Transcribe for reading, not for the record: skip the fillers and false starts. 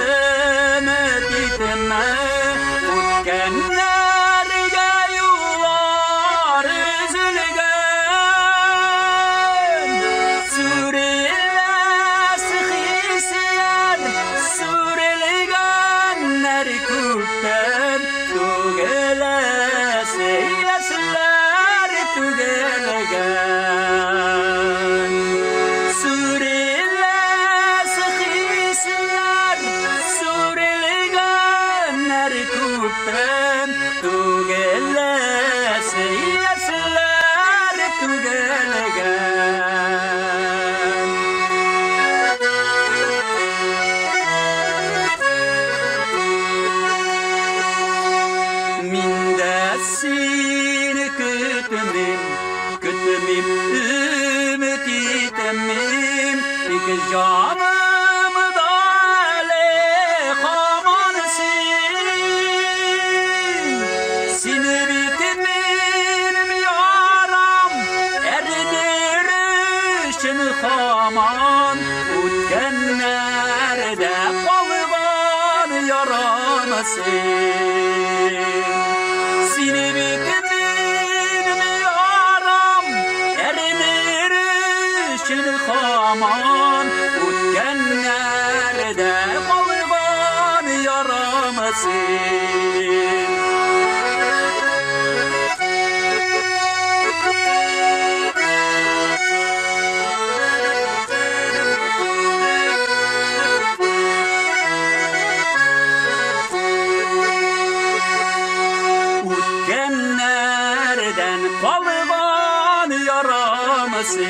Nazlarımı bitme, utkenlerge yuvar üzülgen. Suriler sıhhisler, surilgenler kutten, tugele seyyesler tugelegen. Suriler sıhhisler, surilgenler kutten, tugele seyyesler tugelegen. Min desini kütümim, ümit itemim, İki canımı da aleyhamansin. Seni bitimin yaram, erdirişin haman, utkenlerde kalban yaramasın. Seni bitimin yaram, erdirişin haman, utkenlerde kalban yaramasın. Utkenlerden kalban yaramasın.